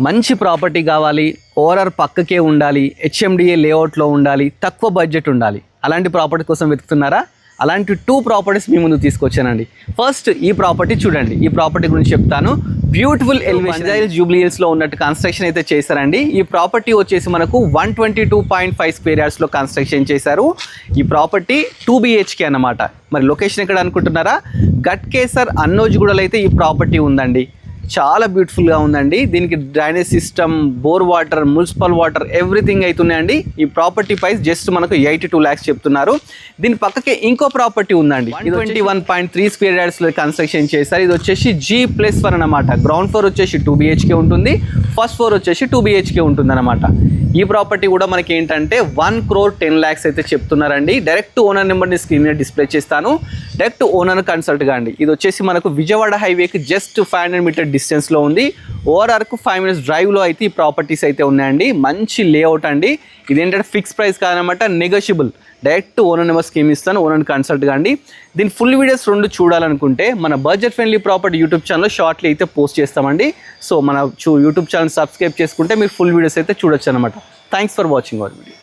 మంచి ప్రాపర్టీ కావాలి, ఓఆర్ఆర్ పక్కకే ఉండాలి, హెచ్ఎండిఏ లేఅవుట్లో ఉండాలి, తక్కువ బడ్జెట్ ఉండాలి, అలాంటి ప్రాపర్టీ కోసం వెతుకుతున్నారా? అలాంటి 2 ప్రాపర్టీస్ మీ ముందు తీసుకొచ్చానండి. ఫస్ట్ ఈ ప్రాపర్టీ చూడండి. ఈ ప్రాపర్టీ గురించి చెప్తాను. బ్యూటిఫుల్ ఎలివేషన్ జూబ్లీ హిల్స్లో ఉన్నట్టు కన్స్ట్రక్షన్ అయితే చేశారండి. ఈ ప్రాపర్టీ వచ్చేసి మనకు 122.5 స్క్వేర్ యార్డ్స్లో కన్స్ట్రక్షన్ చేశారు. ఈ ప్రాపర్టీ 2 BHK అన్నమాట. మరి లొకేషన్ ఎక్కడ అనుకుంటున్నారా? గట్కేసర్ అన్నోజ్గూడలో అయితే ఈ ప్రాపర్టీ ఉందండి. చాలా బ్యూటిఫుల్గా ఉందండి. దీనికి drainage system, bore water, municipal water everything అవుతున్నాయండి. ఈ ప్రాపర్టీ ప్రైస్ జస్ట్ మనకు 82 lakhs చెప్తున్నారు. దీని పక్కకే ఇంకో ప్రాపర్టీ ఉందండి. ఇది 21.3 స్క్వేర్ యార్డ్స్లో కన్స్ట్రక్షన్ చేశారు. ఇది వచ్చేసి G+1 అనమాట. గ్రౌండ్ ఫ్లోర్ వచ్చేసి 2 BHK ఉంటుంది, ఫస్ట్ ఫ్లోర్ వచ్చేసి 2 BHK ఉంటుంది అనమాట. ఈ ప్రాపర్టీ కూడా మనకి ఏంటంటే 1,10 lakhs అయితే చెప్తున్నారండి. డైరెక్ట్ ఓనర్ నెంబర్ని స్క్రీన్ మీద డిస్ప్లే చేస్తాను. డైరెక్ట్ ఓనర్ కన్సల్ట్ కాండి. ఇది వచ్చేసి మనకు విజయవాడ హైవేకి జస్ట్ 500 మీటర్ డిస్టెన్స్లో ఉంది. ఓఆర్ఆర్కు 5 minutes డ్రైవ్లో అయితే ఈ ప్రాపర్టీస్ అయితే ఉన్నాయండి. మంచి లేఅవుట్ అండి. ఇదేంటంటే ఫిక్స్ ప్రైస్ కాదనమాట, negotiable. Direct owner number scheme ఇస్తాను, ఓనర్ కన్సల్ట్ కాండి. దీని ఫుల్ వీడియోస్ 2 చూడాలనుకుంటే మన బడ్జెట్ ఫ్రెండ్లీ ప్రాపర్టీ యూట్యూబ్ ఛానల్లో షార్ట్లీ అయితే పోస్ట్ చేస్తామండి. సో మన యూట్యూబ్ ఛానల్ సబ్స్క్రైబ్ చేసుకుంటే మీరు ఫుల్ వీడియోస్ అయితే చూడొచ్చు అనమాట. Thanks for watching our video.